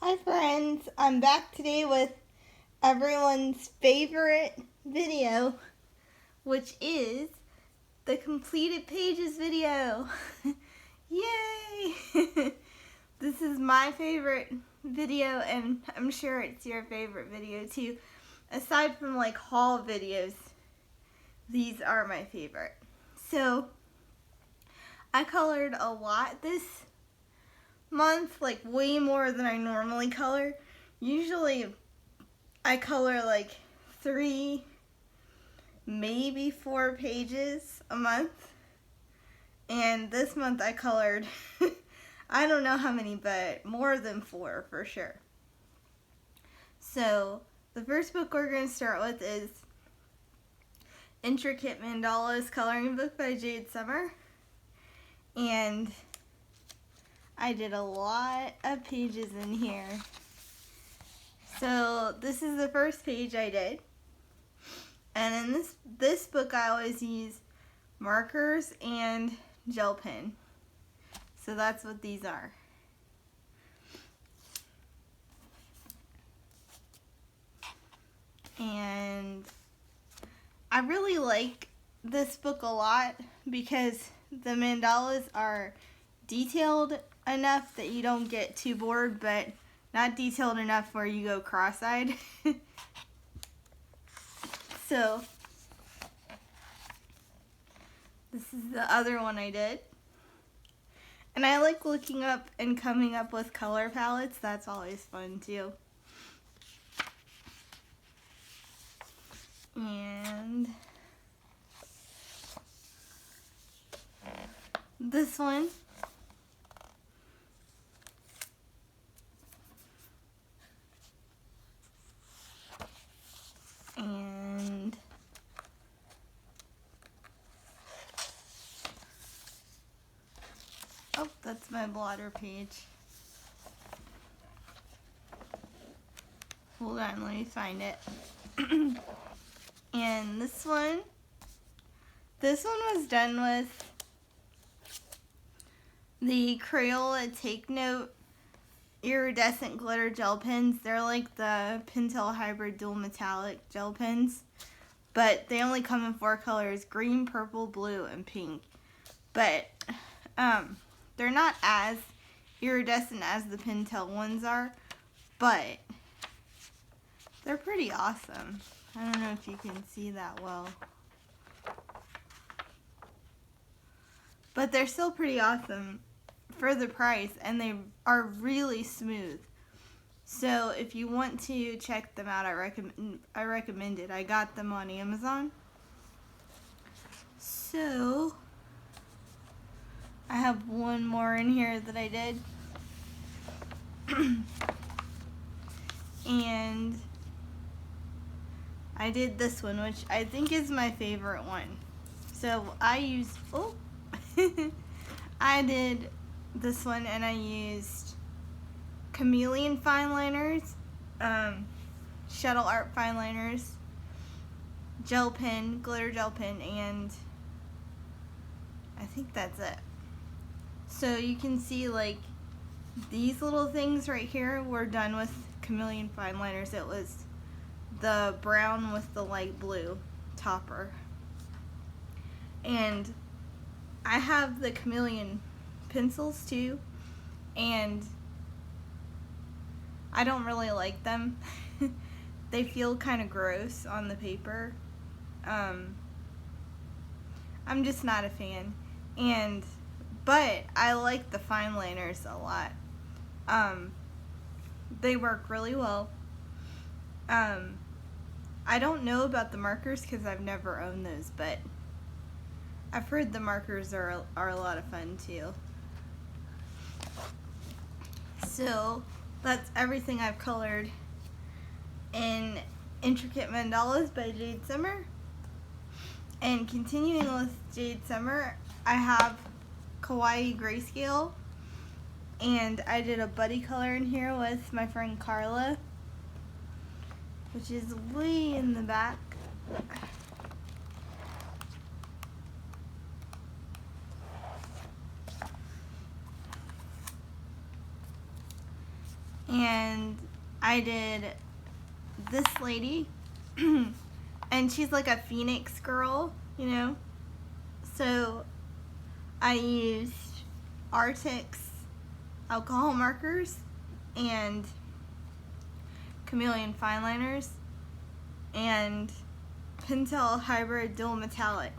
Hi friends, I'm back today with everyone's favorite video, which is the completed pages video. Yay! This is my favorite video and I'm sure it's your favorite video too. Aside from like haul videos, these are my favorite. So, I colored a lot this month, like way more than I normally color. Usually I color like 3, maybe 4 pages a month. And this month I colored, I don't know how many, but more than 4 for sure. So the first book we're going to start with is Intricate Mandalas Coloring Book by Jade Summer. And I did a lot of pages in here. So this is the first page I did. And in this book I always use markers and gel pen. So that's what these are. And I really like this book a lot because the mandalas are detailed enough that you don't get too bored, but not detailed enough where you go cross-eyed. So this is the other one I did. And I like looking up and coming up with color palettes. That's always fun too. And this one. And oh, that's my blotter page. Hold on, let me find it. And this one was done with the Crayola Take Note iridescent glitter gel pens. They're like the Pentel Hybrid Dual Metallic gel pens, but they only come in 4 colors: green, purple, blue, and pink. But they're not as iridescent as the Pentel ones are, but they're pretty awesome. I don't know if you can see that well, but they're still pretty awesome for the price, and they are really smooth. So if you want to check them out, I recommend it. I got them on Amazon. So I have one more in here that I did. And I did this one, which I think is my favorite one. So I used, I did this one and I used chameleon fine liners, shuttle art fine liners, gel pen, glitter gel pen, and I think that's it. So you can see like these little things right here were done with chameleon fine liners. It was the brown with the light blue topper. And I have the chameleon pencils too, and I don't really like them. They feel kind of gross on the paper. I'm just not a fan. But I like the fine liners a lot. They work really well. I don't know about the markers because I've never owned those, but I've heard the markers are a lot of fun too. So that's everything I've colored in Intricate Mandalas by Jade Summer. And continuing with Jade Summer, I have Kawaii Grayscale, and I did a buddy color in here with my friend Carla, which is way in the back. And I did this lady, and she's like a phoenix girl, you know. So I used Artix alcohol markers and chameleon fine liners and Pentel hybrid dual metallic.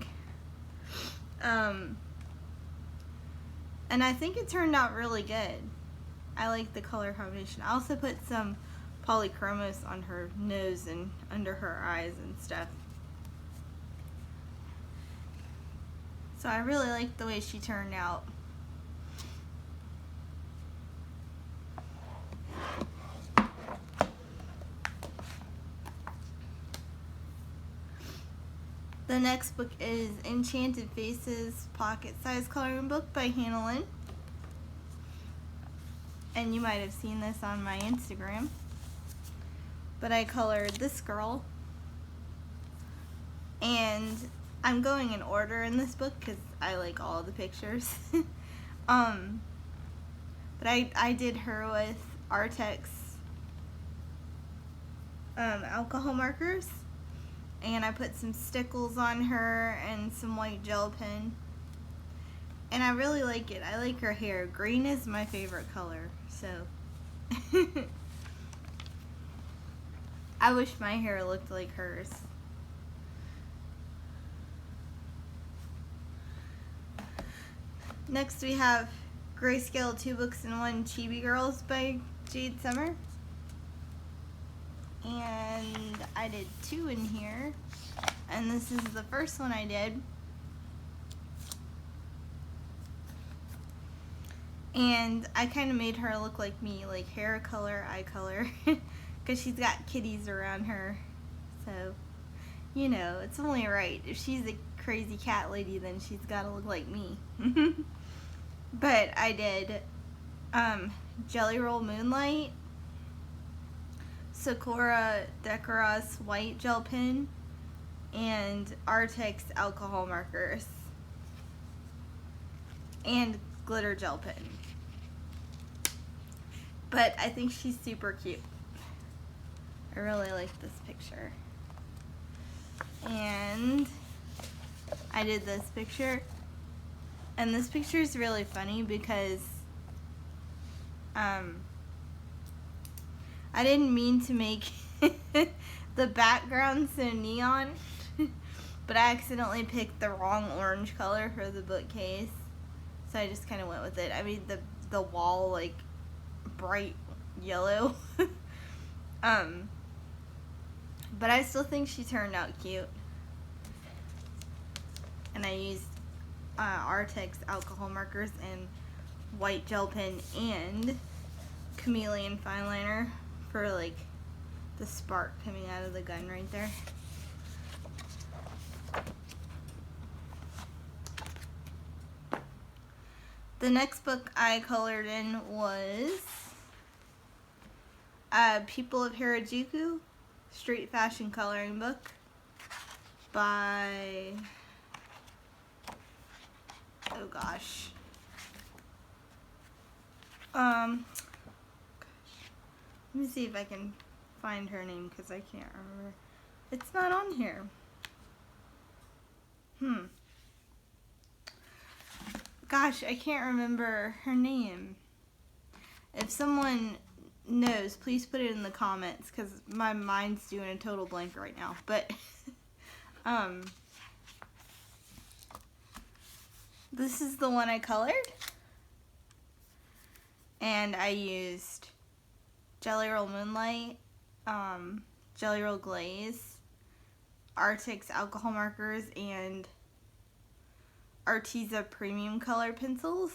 And I think it turned out really good. I like the color combination. I also put some polychromos on her nose and under her eyes and stuff. So I really like the way she turned out. The next book is Enchanted Faces Pocket Size Coloring Book by Hannah Lynn. And you might have seen this on my Instagram. But I colored this girl. And I'm going in order in this book because I like all the pictures. But I did her with Artix alcohol markers. And I put some stickles on her and some white gel pen. And I really like it. I like her hair. Green is my favorite color, so. I wish my hair looked like hers. Next we have Grayscale 2 Books in 1 Chibi Girls by Jade Summer. And I did 2 in here. And this is the first one I did. And I kind of made her look like me, like hair color, eye color, because she's got kitties around her. So, you know, it's only right. If she's a crazy cat lady, then she's got to look like me. But I did Jelly Roll Moonlight, Sakura Decora's white gel pen, and Artix alcohol markers, and glitter gel pen. But I think she's super cute. I really like this picture. And I did this picture. And this picture is really funny because I didn't mean to make the background so neon, but I accidentally picked the wrong orange color for the bookcase. So I just kind of went with it. I made the wall like bright yellow. But I still think she turned out cute. And I used Artix alcohol markers and white gel pen and chameleon fine liner for like the spark coming out of the gun right there. The next book I colored in was People of Harajuku, Street Fashion Coloring Book by, oh gosh, let me see if I can find her name because I can't remember. It's not on here. Gosh, I can't remember her name. If someone knows, please put it in the comments because my mind's doing a total blank right now. But this is the one I colored. And I used Jelly Roll Moonlight, Jelly Roll Glaze, Artix alcohol markers, and Arteza premium color pencils.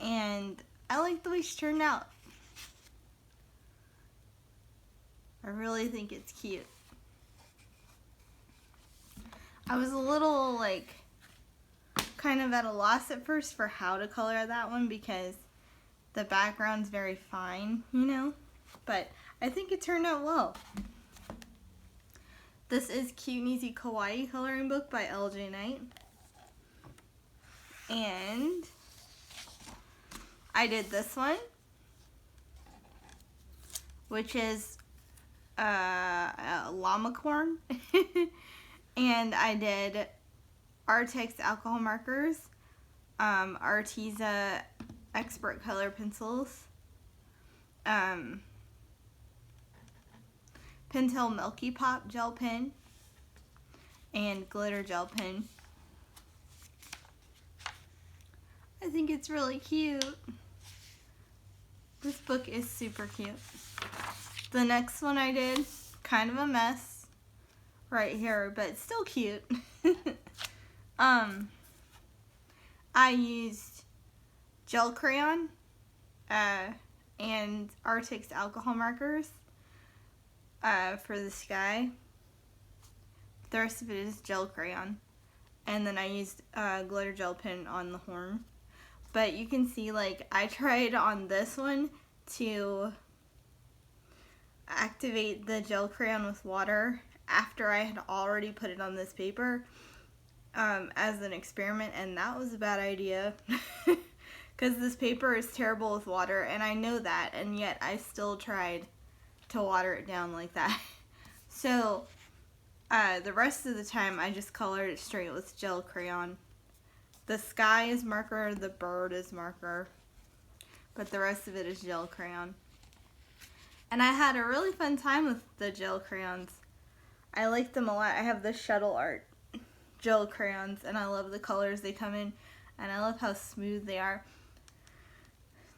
And I like the way she turned out. I really think it's cute. I was a little like kind of at a loss at first for how to color that one because the background's very fine, you know, but I think it turned out well. This is Cute and Easy Kawaii Coloring Book by LJ Knight. And I did this one. which is a llama corn. And I did Artix alcohol markers, Arteza expert color pencils, Pentel Milky Pop gel pen, and glitter gel pen. I think it's really cute. This book is super cute. The next one I did, kind of a mess right here, but still cute. I used gel crayon and Artix alcohol markers for the sky. The rest of it is gel crayon. And then I used glitter gel pen on the horn. But you can see, like, I tried on this one to activate the gel crayon with water after I had already put it on this paper as an experiment, and that was a bad idea because this paper is terrible with water, and I know that, and yet I still tried to water it down like that. So the rest of the time I just colored it straight with gel crayon. The sky is marker, the bird is marker, but the rest of it is gel crayon. And I had a really fun time with the gel crayons. I like them a lot. I have the shuttle art gel crayons, and I love the colors they come in, and I love how smooth they are.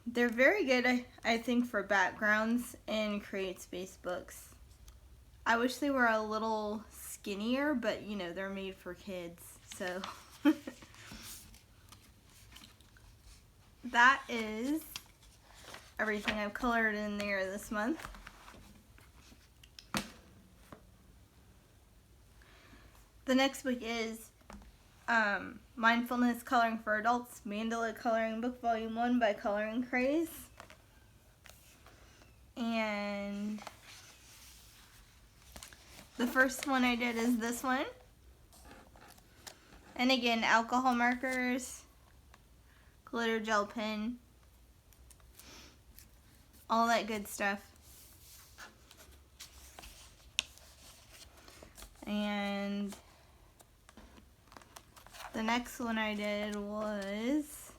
They're very good, I think, for backgrounds in Create Space books. I wish they were a little skinnier, but you know, they're made for kids, so. That is everything I've colored in there this month. The next book is Mindfulness Coloring for Adults, Mandala Coloring Book Volume 1 by Coloring Craze. And the first one I did is this one. And again, alcohol markers, glitter gel pen, all that good stuff. And the next one I did was,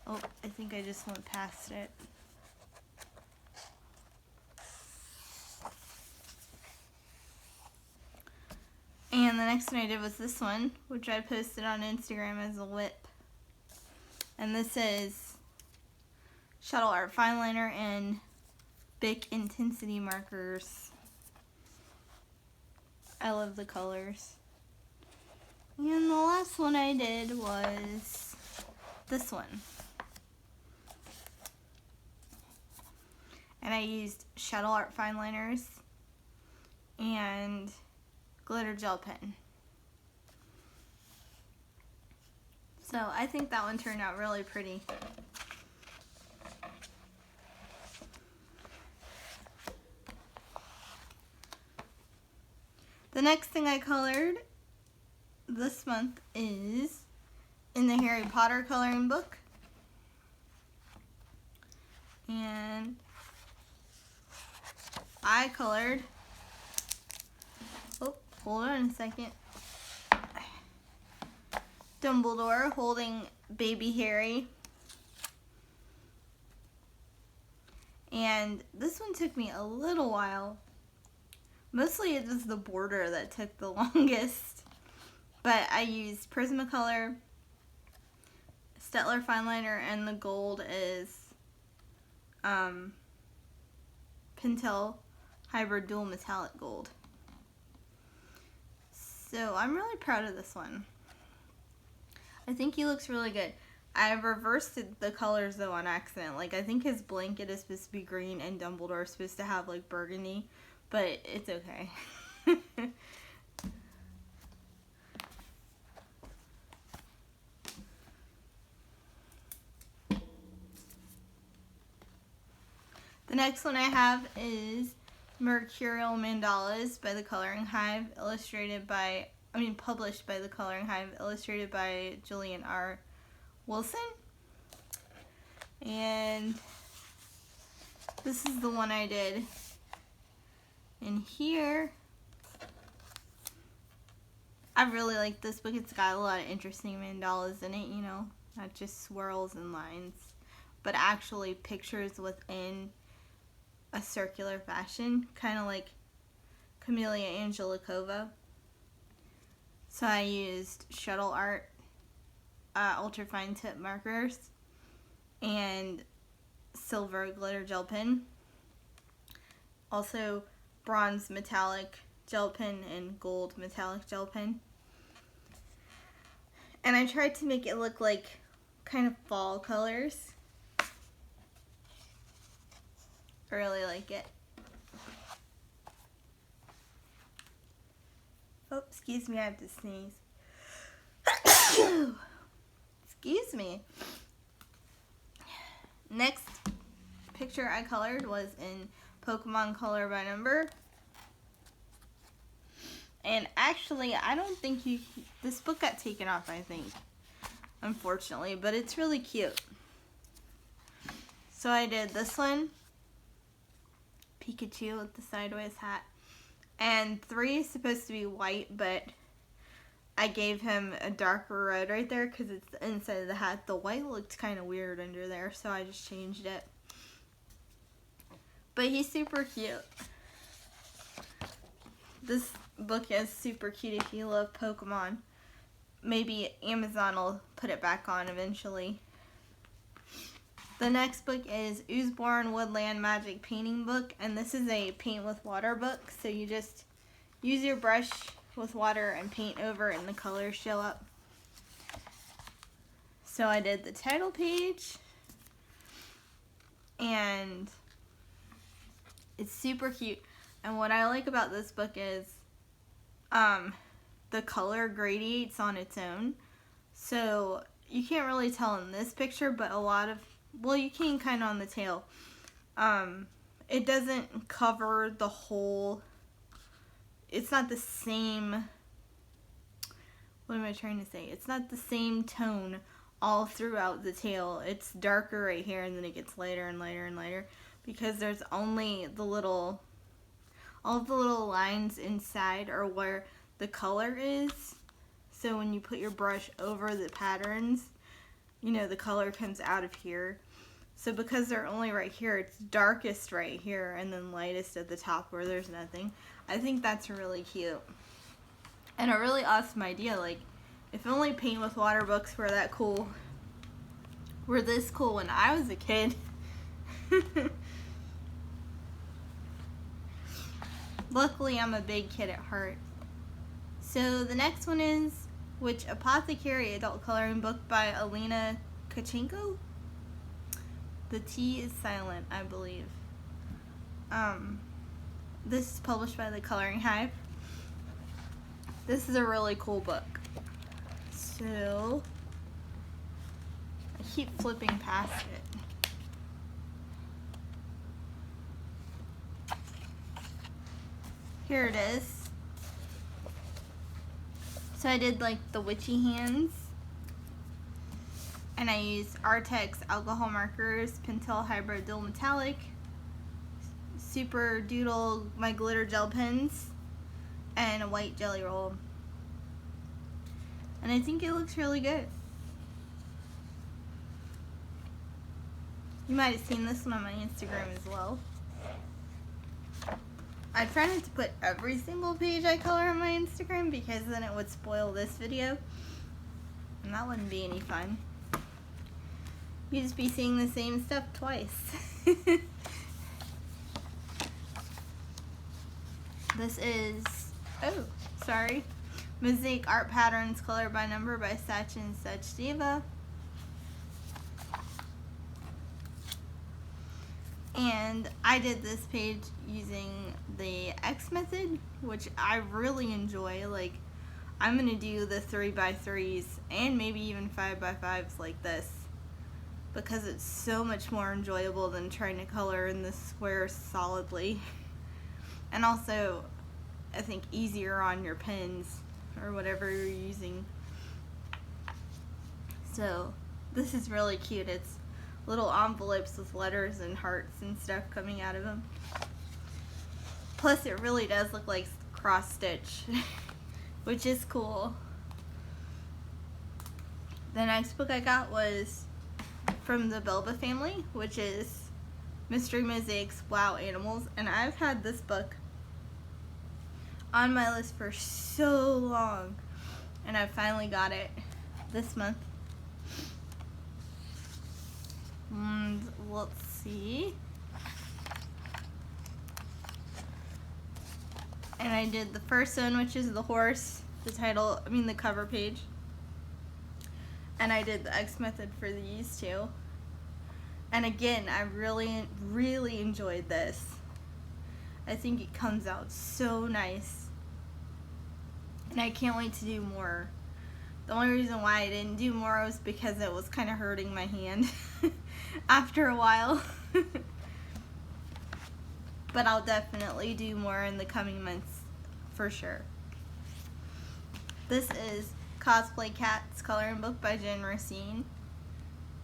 oh, I think I just went past it. And the next one I did was this one, which I posted on Instagram as a whip. And this is Shuttle Art Fine Liner and Bic Intensity Markers. I love the colors. And the last one I did was this one. And I used Shuttle Art Fine Liners and glitter gel pen. So I think that one turned out really pretty. The next thing I colored this month is in the Harry Potter coloring book. And I colored, oh, hold on a second, Dumbledore holding baby Harry. And this one took me a little while. Mostly it was the border that took the longest. But I used Prismacolor, Staedtler Fine Liner, and the gold is Pentel Hybrid Dual Metallic Gold. So I'm really proud of this one. I think he looks really good. I reversed the colors though on accident. Like, I think his blanket is supposed to be green and Dumbledore is supposed to have like burgundy, but it's okay. The next one I have is Mercurial Mandalas by the Coloring Hive, published by the Coloring Hive, illustrated by Julian R. Wilson. And This is the one I did in here. I really like this book. It's got a lot of interesting mandalas in it, you know, not just swirls and lines, but actually pictures within a circular fashion, kind of like Camellia Angelikova. So I used shuttle art, ultra fine tip markers, and silver glitter gel pen. Also bronze metallic gel pen and gold metallic gel pen. And I tried to make it look like kind of fall colors. I really like it. Oh, excuse me, I have to sneeze. Excuse me. Next picture I colored was in Pokemon Color by Number. And actually, I don't think this book got taken off, I think, unfortunately, but it's really cute. So I did this one, Pikachu with the sideways hat, and 3 is supposed to be white, but I gave him a darker red right there because it's the inside of the hat. The white looked kind of weird under there, so I just changed it. But he's super cute. This book is super cute if you love Pokemon. Maybe Amazon will put it back on eventually. The next book is Oozeborn Woodland Magic Painting Book, and this is a paint with water book, so you just use your brush with water and paint over and the colors show up. So I did the title page, and it's super cute. And what I like about this book is the color gradiates on its own. So you can't really tell in this picture, but a lot of, well, you can kind of on the tail. It doesn't cover the whole, it's not the same, what am I trying to say? It's not the same tone all throughout the tail. It's darker right here, and then it gets lighter and lighter and lighter because there's only the little, all of the little lines inside are where the color is. So when you put your brush over the patterns, you know, the color comes out of here. So because they're only right here, it's darkest right here and then lightest at the top where there's nothing. I think that's really cute. And a really awesome idea. Like, if only paint with water books were that cool, were this cool when I was a kid. Luckily, I'm a big kid at heart. So the next one is Witch Apothecary Adult Coloring Book by Alina Kachenko. The T is silent, I believe. This is published by the Coloring Hive. This is a really cool book. So I keep flipping past it. Here it is. So I did like the witchy hands. And I used Artex alcohol markers, Pentel Hybrid Dual Metallic, Super Doodle, my glitter gel pens, and a white jelly roll. And I think it looks really good. You might have seen this one on my Instagram as well. I try not to put every single page I color on my Instagram because then it would spoil this video. And that wouldn't be any fun. You'd just be seeing the same stuff twice. This is, oh, sorry, Mosaic Art Patterns Color by Number by Sachin Sachdeva. And I did this page using the X method, which I really enjoy. Like, I'm going to do the 3x3s and maybe even 5x5s like this because it's so much more enjoyable than trying to color in the squares solidly. And also, I think easier on your pens or whatever you're using. So, this is really cute. It's little envelopes with letters and hearts and stuff coming out of them. Plus, it really does look like cross stitch, which is cool. The next book I got was from the Belba family, which is Mystery Mosaics Wow Animals, and I've had this book on my list for so long, and I finally got it this month. And let's see. And I did the first one, which is the horse, the cover page. And I did the X method for these two. And again, I really, really enjoyed this. I think it comes out so nice. And I can't wait to do more. The only reason why I didn't do more was because it was kind of hurting my hand after a while. But I'll definitely do more in the coming months, for sure. This is Cosplay Cats coloring book by Jen Racine.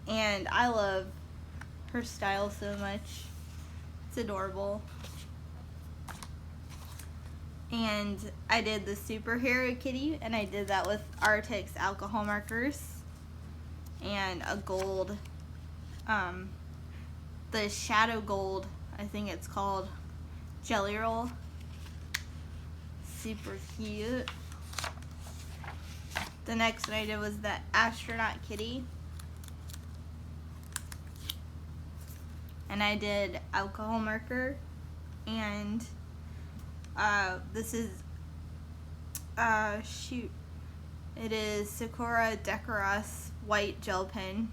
And I love her style so much. It's adorable. And I did the superhero kitty, and I did that with Artix alcohol markers and a gold, the shadow gold, I think it's called, jelly roll. Super cute. The next one I did was the astronaut kitty. And I did alcohol marker, and this is, it is Sakura Decoras white gel pen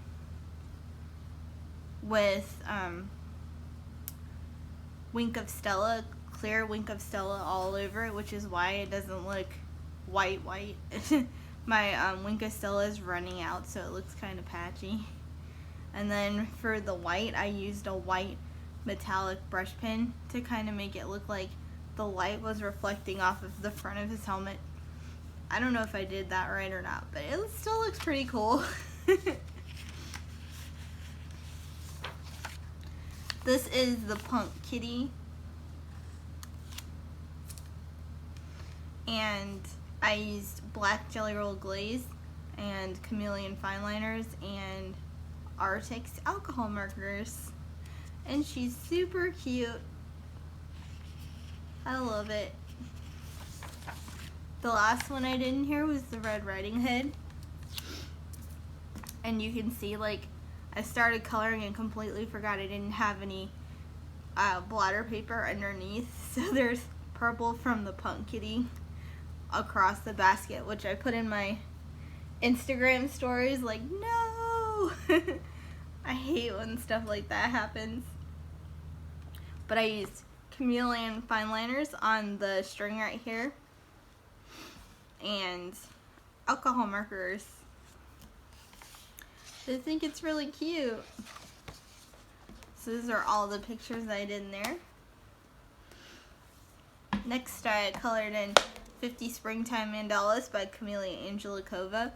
with Wink of Stella, clear Wink of Stella all over it, which is why it doesn't look white. My Wink of Stella is running out, so it looks kind of patchy. And then for the white, I used a white metallic brush pen to kind of make it look like the light was reflecting off of the front of his helmet. I don't know if I did that right or not, but it still looks pretty cool. This is the Punk Kitty. And I used black Jelly Roll glaze and chameleon fine liners and Artix alcohol markers. And she's super cute. I love it. The last one I did in here was the Red Riding Hood. And you can see, like, I started coloring and completely forgot I didn't have any blotter paper underneath. So there's purple from the Punk Kitty across the basket, which I put in my Instagram stories, like, no! I hate when stuff like that happens. But I used chameleon fine liners on the string right here and alcohol markers. I think it's really cute. So these are all the pictures I did in there. Next, I colored in 50 Springtime Mandalas by Camellia Angelikova,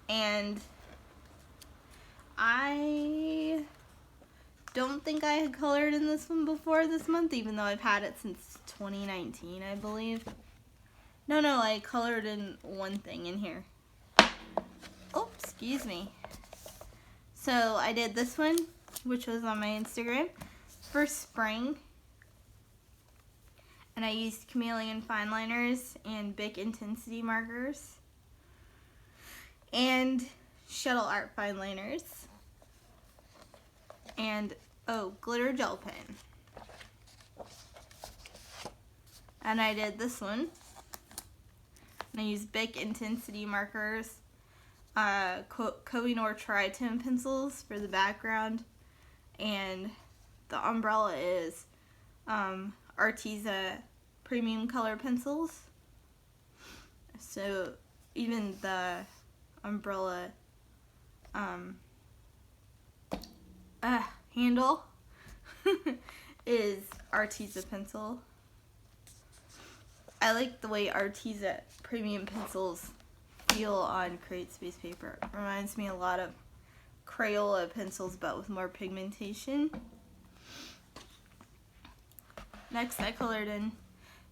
and I don't think I had colored in this one before this month, even though I've had it since 2019, I believe. No, I colored in one thing in here. Oh, excuse me. So I did this one, which was on my Instagram, for spring. And I used chameleon fine liners and Bic intensity markers and shuttle art fine liners and glitter gel pen. And I did this one, and I used Bic intensity markers, Kohinoor Tritone pencils for the background, and the umbrella is Arteza premium color pencils. So even the umbrella handle is Arteza pencil. I like the way Arteza premium pencils feel on Create Space paper. It reminds me a lot of Crayola pencils, but with more pigmentation. Next, I colored in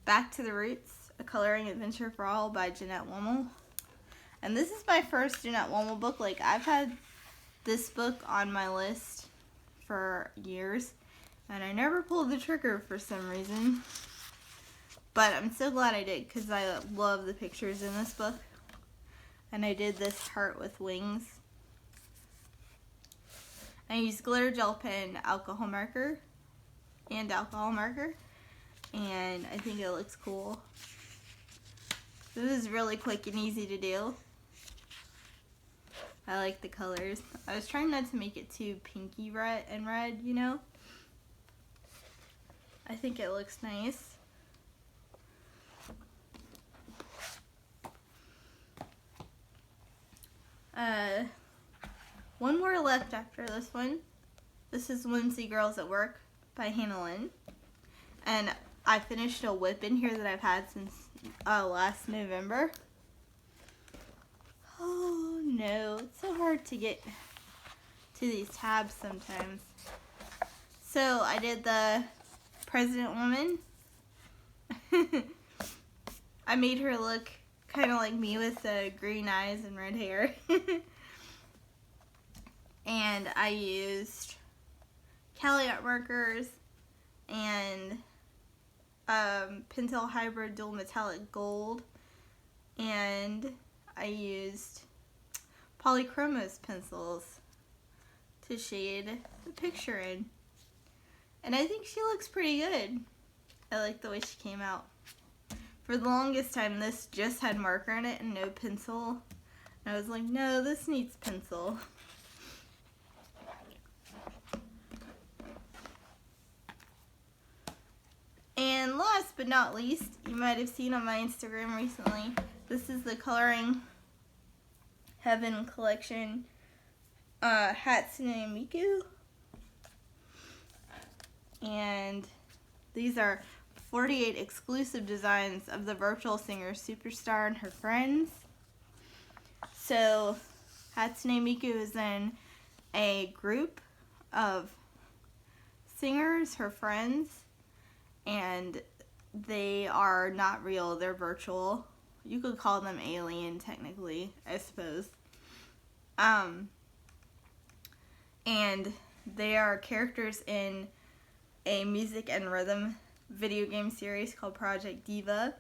Back to the Roots, A Coloring Adventure for All by Jeanette Wommel. And this is my first Jeanette Wommel book. Like, I've had this book on my list for years, and I never pulled the trigger for some reason. But I'm so glad I did, because I love the pictures in this book. And I did this heart with wings. I used glitter gel pen, alcohol marker, and I think it looks cool. This is really quick and easy to do. I like the colors. I was trying not to make it too pinky red, you know. I think it looks nice. One more left after this one. This is Whimsy Girls at Work by Hannah Lynn. And I finished a whip in here that I've had since last November. Oh no, it's so hard to get to these tabs sometimes. So I did the President Woman. I made her look kind of like me with green eyes and red hair. And I used Cali art markers and Pentel Hybrid Dual Metallic Gold, and I used Polychromos pencils to shade the picture in. And I think she looks pretty good. I like the way she came out. For the longest time, this just had marker in it and no pencil. And I was like, no, this needs pencil. And last but not least, you might have seen on my Instagram recently, this is the Coloring Heaven collection, Hatsune Miku. And these are 48 exclusive designs of the virtual singer Superstar and her friends. So Hatsune Miku is in a group of singers, her friends, and they are not real, they're virtual. You could call them alien, technically, I suppose. And they are characters in a music and rhythm video game series called Project Diva.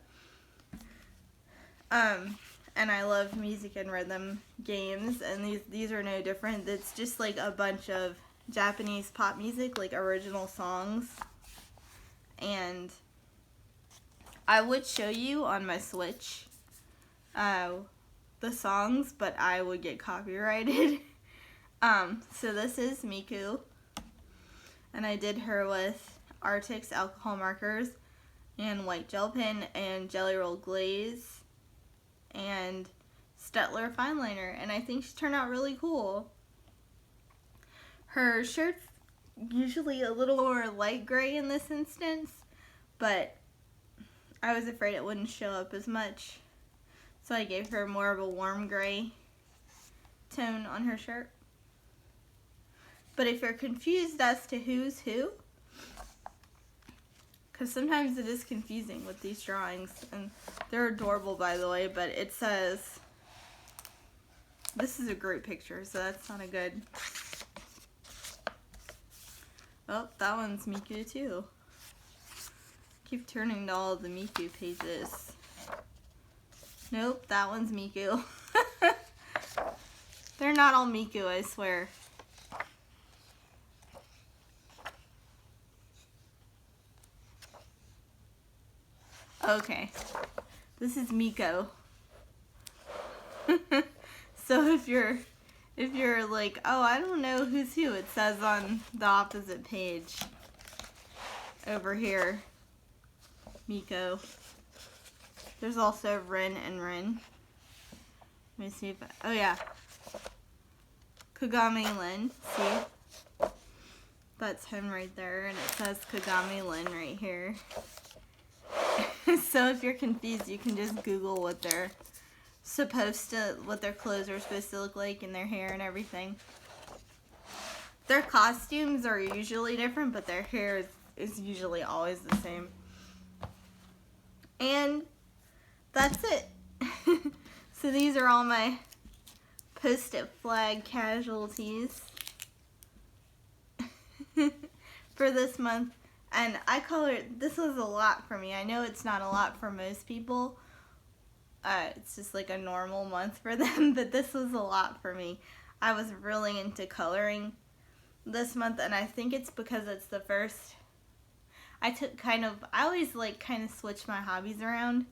And I love music and rhythm games, and these are no different. It's just like a bunch of Japanese pop music, like original songs. And I would show you on my Switch the songs, but I would get copyrighted. So this is Miku, and I did her with Arctic's alcohol markers and white gel pen and Jelly Roll glaze and Stettler fine liner, and I think she turned out really cool. Her shirt's usually a little more light gray in this instance, but I was afraid it wouldn't show up as much, so I gave her more of a warm gray tone on her shirt. But if you're confused as to who's who, because sometimes it is confusing with these drawings, and they're adorable, by the way, but it says, this is a group picture, so that's not a good. Oh, that one's Miku too. Keep turning to all the Miku pages. Nope, that one's Miku. They're not all Miku, I swear. Okay, this is Miko. So if you're like, oh, I don't know who's who, it says on the opposite page over here, Miko. There's also Rin and Rin. Let me see if oh yeah, Kagami Lin. See, that's him right there, and it says Kagami Lin right here. So if you're confused, you can just Google what their clothes are supposed to look like, and their hair and everything. Their costumes are usually different, but their hair is usually always the same. And that's it. So these are all my Post-it flag casualties for this month. And I colored, this was a lot for me. I know it's not a lot for most people. It's just like a normal month for them, but this was a lot for me. I was really into coloring this month, and I think it's because it's the first, I always like kind of switch my hobbies around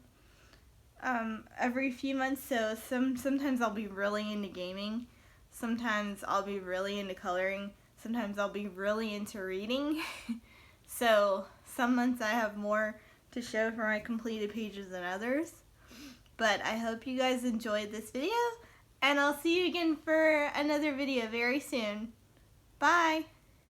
every few months, so sometimes I'll be really into gaming, sometimes I'll be really into coloring, sometimes I'll be really into reading. So some months I have more to show for my completed pages than others. But I hope you guys enjoyed this video, and I'll see you again for another video very soon. Bye!